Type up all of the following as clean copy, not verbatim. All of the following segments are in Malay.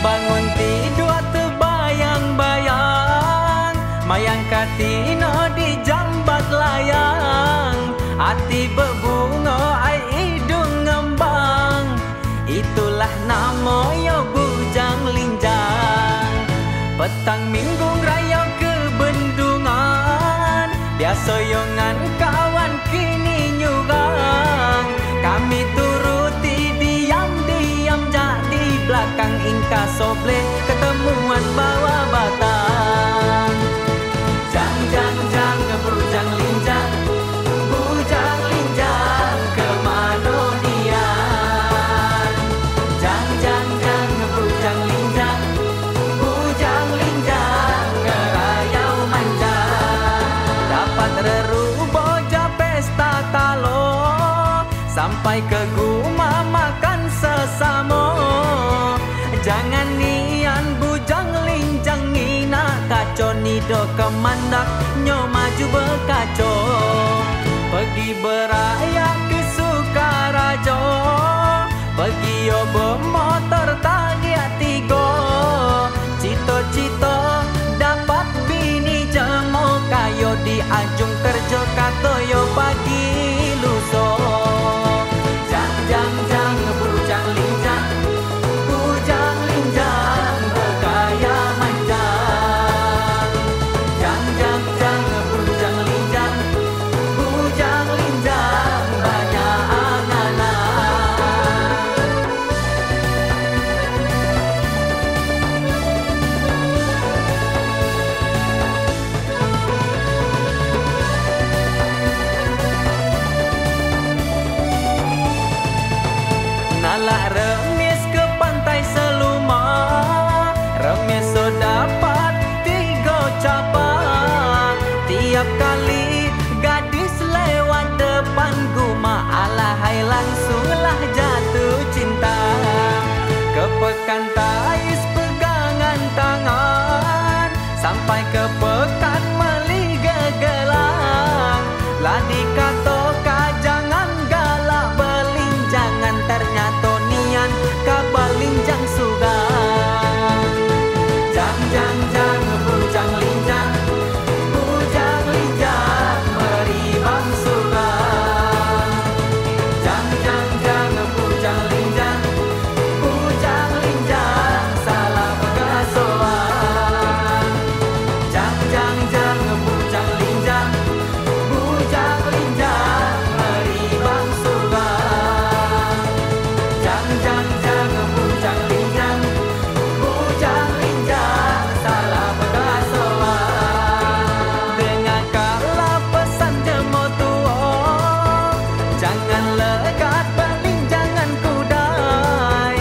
bangun tidur terbayang-bayang, mayang katino di jambat layang, hati berbunga ai hidung ngembang, itulah nama yo bujang linjang. Petang minggu raya ke bendungan, biasa yo ngan kawan kini nyurang, kami turuti diam-diam jadi belakang ingka soble ketemuan bawa batang. Jang jang jang bujang linjang, bujang linjang kemana dia? Jang jang jang bujang linjang, bujang linjang ngerayau manjang. Dapat reruboja pesta talo, sampai ke guma makan sesama. Jangan nian bujang linjang ngina kacau nido kemandak nyo maju berkaco. Pergi beraya ke Sukarajo, pergi yo bermotor tagiat tigo. Cito-cito dapat bini jemo, kayo di ajung kerja kato yo pagi luso. Jang jang jang bujang linjang, bujang linjang bergaya manjang. Jang jang jang bujang linjang, bujang linjang banyak anganan. Nalak remis ke pantai Seluma, remis so dapat 3 capak. Tiap kali gadis lewat depan guma, alahai langsunglah jatuh cinta. Ke pekan tais pegangan tangan, sampai ke pekan meli gegelang. Ladi kato jangan galak belinjangan, ternyata nian kabalinjang sugang. Jang jang jang bujang linjang, bujang linjang meribang sugang. Jang jang jang bujang linjang, bujang linjang salah pegasoan. Jang jang jang bujang linjang, bujang linjang meribang sugang. Jang jang jang bujang linjang, bujang linjang salah pegasoan. Dengar kala pesan jemo tuo, jangan legat belinjangan kudai.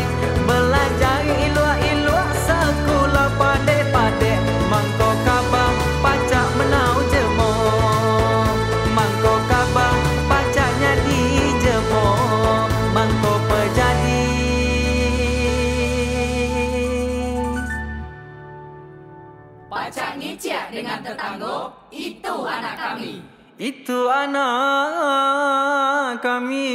Belajar ilua-ilua sekolah pade-pade, mangko kabang pacak menau jemo. Mangko kabang pacaknya di jemo, mangko pejadi. Pacak ngicik dengan tetanggo, itu anak kami. Itu anak kami.